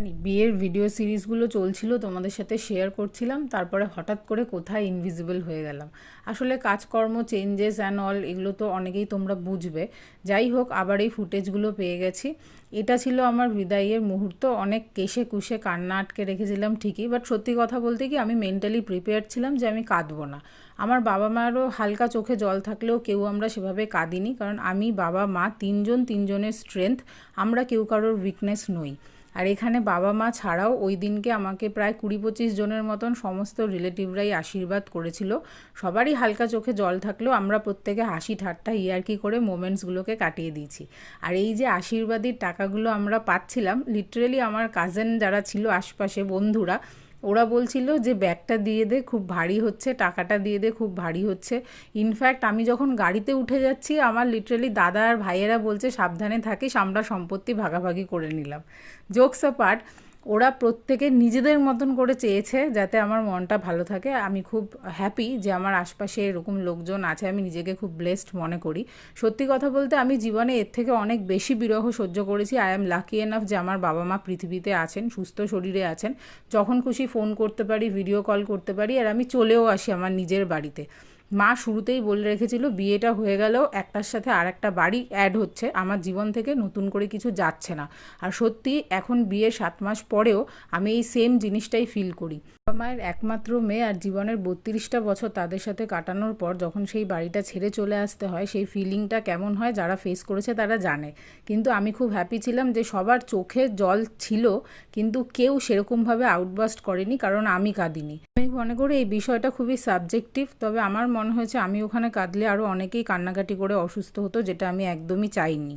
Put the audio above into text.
জানি বিয়ের ভিডিও সিরিজগুলো চলছিল, তোমাদের সাথে শেয়ার করছিলাম, তারপরে হঠাৎ করে কোথায় ইনভিজিবল হয়ে গেলাম। আসলে কাজকর্ম, চেঞ্জেস অ্যান্ড অল এগুলো তো অনেকেই তোমরা বুঝবে। যাই হোক, আবার এই ফুটেজগুলো পেয়ে গেছি। এটা ছিল আমার বিদায়ের মুহূর্ত। অনেক কেশে কুশে কান্না আটকে রেখেছিলাম ঠিকই, বাট সত্যি কথা বলতে কি আমি মেন্টালি প্রিপেয়ার ছিলাম যে আমি কাঁদবো না। আমার বাবা মায়েরও হালকা চোখে জল থাকলেও কেউ আমরা সেভাবে কাঁদিনি, কারণ আমি, বাবা, মা তিনজনের স্ট্রেংথ, আমরা কেউ কারোর উইকনেস নই। আর এখানে বাবা মা ছাড়াও ওই দিনকে আমাকে প্রায় 20-25 জনের মতন সমস্ত রিলেটিভরাই আশীর্বাদ করেছিল। সবারই হালকা চোখে জল থাকলেও আমরা প্রত্যেকে হাসি ঠাট্টা ইয়ার্কি করে মোমেন্টসগুলোকে কাটিয়ে দিয়েছি। আর এই যে আশীর্বাদের টাকাগুলো আমরা পাচ্ছিলাম, লিটারেলি আমার কাজিন যারা ছিল আশপাশে, বন্ধুরা, ওরা বলছিল যে ব্যাগটা দিয়ে দে, খুব ভারী হচ্ছে, টাকাটা দিয়ে দে, খুব ভারী হচ্ছে। ইনফ্যাক্ট আমি যখন গাড়িতে উঠে যাচ্ছি, আমার লিটারেলি দাদা আর ভাইয়েরা বলছে সাবধানে থাকিস, আমরা সম্পত্তি ভাগাভাগি করে নিলাম। জোকস অ্যাপার্ট, ওরা প্রত্যেকে নিজেদের মতন করে চেয়েছে যাতে আমার মনটা ভালো থাকে। আমি খুব হ্যাপি যে আমার আশপাশে এরকম লোকজন আছে, আমি নিজেকে খুব ব্লেসড মনে করি। সত্যি কথা বলতে আমি জীবনে এর থেকে অনেক বেশি বিরহ সহ্য করেছি। আই অ্যাম লাকি এনাফ যে আমার বাবা মা পৃথিবীতে আছেন, সুস্থ শরীরে আছেন, যখন খুশি ফোন করতে পারি, ভিডিও কল করতে পারি, আর আমি চলেও আসি আমার নিজের বাড়িতে। মা শুরুতেই বলে রেখেছিল বিয়েটা হয়ে গেলেও একটার সাথে আর একটা বাড়ি অ্যাড হচ্ছে, আমার জীবন থেকে নতুন করে কিছু যাচ্ছে না। আর সত্যি এখন বিয়ের 7 মাস পরেও আমি এই সেম জিনিসটাই ফিল করি। বাবা মায়ের একমাত্র মেয়ে, আর জীবনের 32টা বছর তাদের সাথে কাটানোর পর যখন সেই বাড়িটা ছেড়ে চলে আসতে হয়, সেই ফিলিংটা কেমন হয় যারা ফেস করেছে তারা জানে। কিন্তু আমি খুব হ্যাপি ছিলাম যে সবার চোখে জল ছিল, কিন্তু কেউ সেরকমভাবে আউটবাস্ট করেনি, কারণ আমি কাঁদিনি। আমি মনে করি এই বিষয়টা খুবই সাবজেক্টিভ, তবে আমার মনে হয়েছে আমি ওখানে কাঁদলে আরও অনেকেই কান্নাকাটি করে অসুস্থ হতো, যেটা আমি একদমই চাইনি।